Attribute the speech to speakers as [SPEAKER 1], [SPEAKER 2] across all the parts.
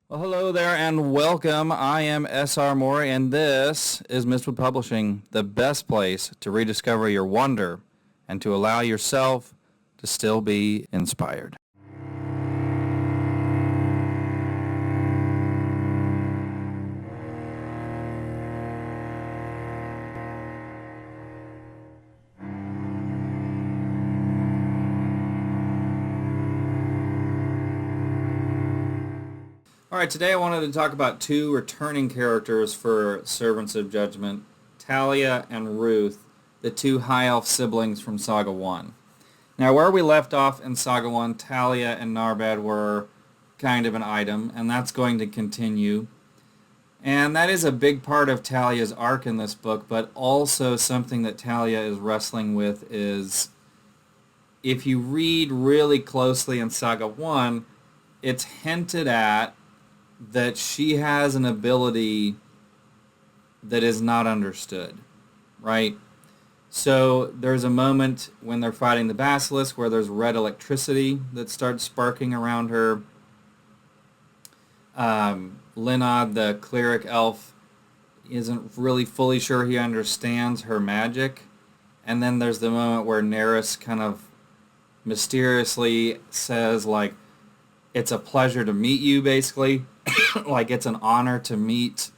[SPEAKER 1] Well, hello there and welcome. I am S.R. Moore, and this is Mistwood Publishing, the best place to rediscover your wonder and to allow yourself to still be inspired. All right, today I wanted to talk about two returning characters for Servants of Judgment, Talia and Ruth, the two High Elf siblings from Saga 1. Now, where we left off in Saga 1, Talia and Narbad were kind of an item, and that's going to continue. And that is a big part of Talia's arc in this book, but also something that Talia is wrestling with is, if you read really closely in Saga 1, it's hinted at that she has an ability that is not understood, right? So there's a moment when they're fighting the basilisk where there's red electricity that starts sparking around her. Linod, the cleric elf, isn't really fully sure he understands her magic. And then there's the moment where Neris kind of mysteriously says, like, it's a pleasure to meet you, basically. Like, it's an honor to meet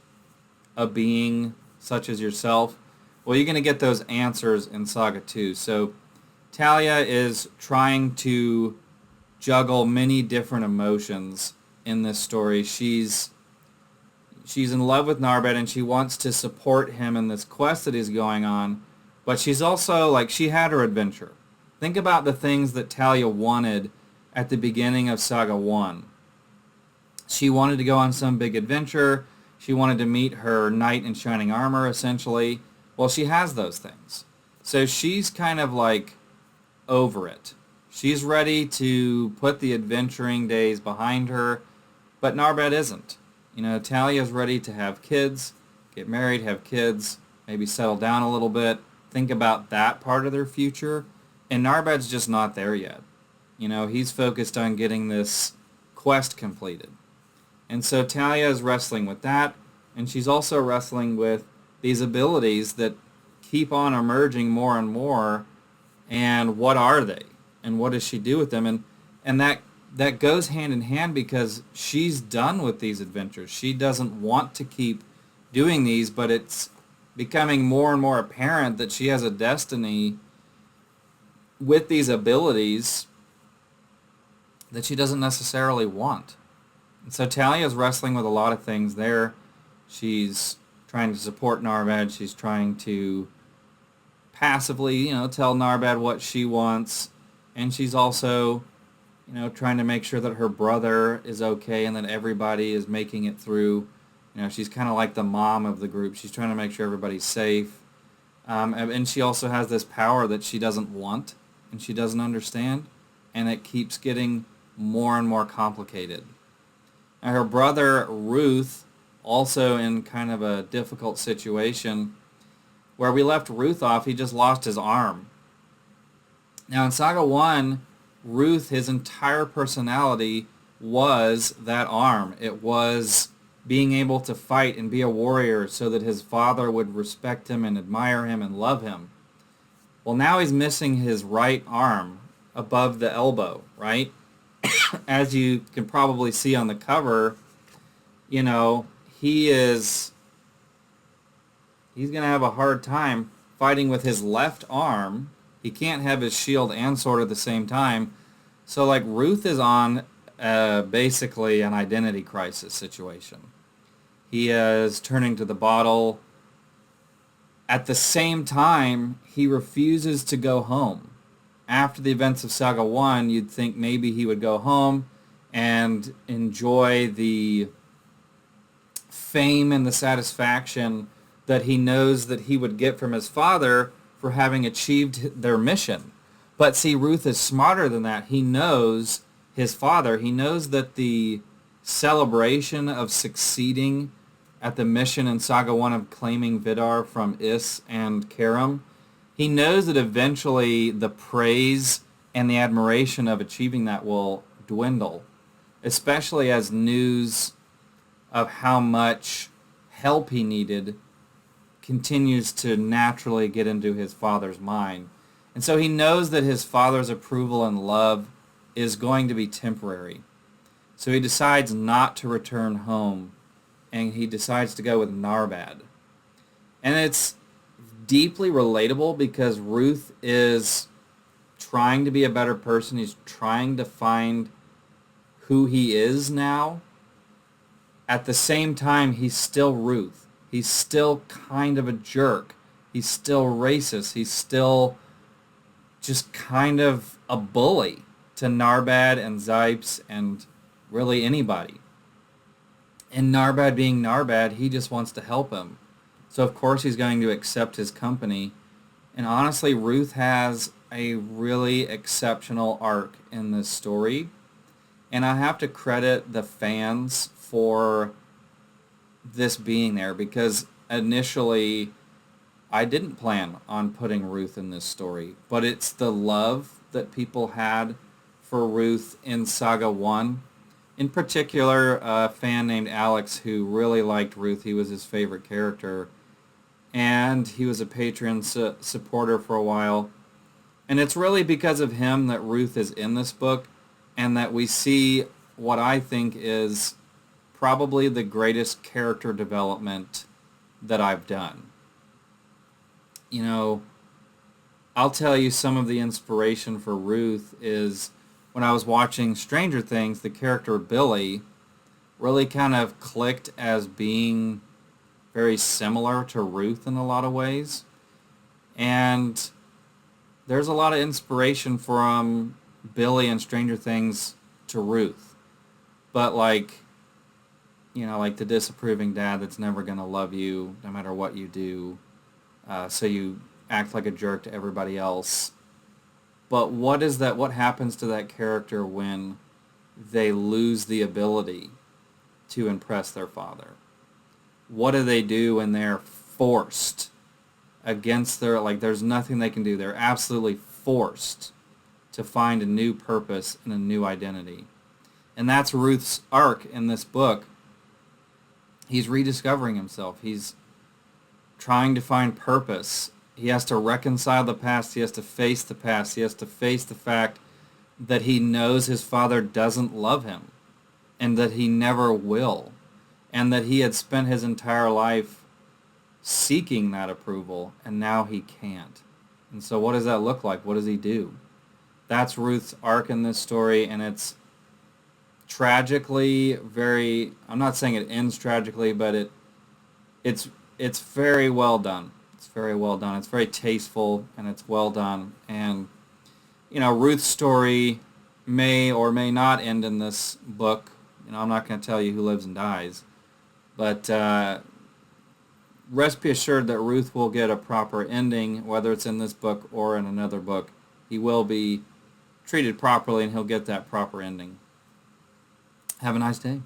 [SPEAKER 1] a being such as yourself. Well, you're going to get those answers in Saga 2. So Talia is trying to juggle many different emotions in this story. She's in love with Narbad, and she wants to support him in this quest that he's going on. But she's also, like, she had her adventure. Think about the things that Talia wanted at the beginning of Saga 1. She wanted to go on some big adventure. She wanted to meet her knight in shining armor, essentially. Well, she has those things. So she's kind of like over it. She's ready to put the adventuring days behind her, but Narbad isn't. You know, Talia's ready to have kids, get married, have kids, maybe settle down a little bit, think about that part of their future, and Narbad's just not there yet. You know, he's focused on getting this quest completed. And so Talia is wrestling with that, and she's also wrestling with these abilities that keep on emerging more and more, and what are they? And what does she do with them? And that goes hand in hand because she's done with these adventures. She doesn't want to keep doing these, but it's becoming more and more apparent that she has a destiny with these abilities that she doesn't necessarily want. And so Talia's wrestling with a lot of things there. She's trying to support Narbad. She's trying to passively, tell Narbad what she wants. And she's also, trying to make sure that her brother is okay and that everybody is making it through. She's kind of like the mom of the group. She's trying to make sure everybody's safe. And she also has this power that she doesn't want and she doesn't understand. And it keeps getting more and more complicated. Now, her brother, Ruth, also in kind of a difficult situation. Where we left Ruth off, he just lost his arm. Now, in Saga 1, Ruth, his entire personality was that arm. It was being able to fight and be a warrior so that his father would respect him and admire him and love him. Well, now he's missing his right arm above the elbow, right? As you can probably see on the cover, he's going to have a hard time fighting with his left arm. He can't have his shield and sword at the same time. So, like, Ruth is on basically an identity crisis situation. He is turning to the bottle. At the same time, he refuses to go home. After the events of Saga 1, you'd think maybe he would go home and enjoy the fame and the satisfaction that he knows that he would get from his father for having achieved their mission. But see, Ruth is smarter than that. He knows his father. He knows that the celebration of succeeding at the mission in Saga 1 of claiming Vidar from Is and Karam, he knows that eventually the praise and the admiration of achieving that will dwindle, especially as news of how much help he needed continues to naturally get into his father's mind. And so he knows that his father's approval and love is going to be temporary. So he decides not to return home, and he decides to go with Narbad. And it's deeply relatable because Ruth is trying to be a better person. He's trying to find who he is now. At the same time, he's still Ruth. He's still kind of a jerk. He's still racist. He's still just kind of a bully to Narbad and Zipes and really anybody. And Narbad being Narbad, he just wants to help him. So of course he's going to accept his company. And honestly, Ruth has a really exceptional arc in this story. And I have to credit the fans for this being there, because initially I didn't plan on putting Ruth in this story, but it's the love that people had for Ruth in Saga 1. In particular, a fan named Alex who really liked Ruth. He was his favorite character, and he was a Patreon supporter for a while. And it's really because of him that Ruth is in this book, and that we see what I think is probably the greatest character development that I've done. You know, I'll tell you some of the inspiration for Ruth is when I was watching Stranger Things, the character Billy really kind of clicked as being very similar to Ruth in a lot of ways. And there's a lot of inspiration from Billy and Stranger Things to Ruth. But like, you know, like the disapproving dad that's never going to love you no matter what you do. So you act like a jerk to everybody else. But what is that? What happens to that character when they lose the ability to impress their father? What do they do when they're forced against their, like there's nothing they can do. They're absolutely forced to find a new purpose and a new identity. And that's Ruth's arc in this book. He's rediscovering himself. He's trying to find purpose. He has to reconcile the past. He has to face the past. He has to face the fact that he knows his father doesn't love him and that he never will, and that he had spent his entire life seeking that approval, and now he can't. And so what does that look like? What does he do? That's Ruth's arc in this story, and it's tragically very, I'm not saying it ends tragically, but it's very well done. It's very well done. It's very tasteful, and it's well done. And, you know, Ruth's story may or may not end in this book. You know, I'm not going to tell you who lives and dies. But rest be assured that Ruth will get a proper ending, whether it's in this book or in another book. He will be treated properly, and he'll get that proper ending. Have a nice day.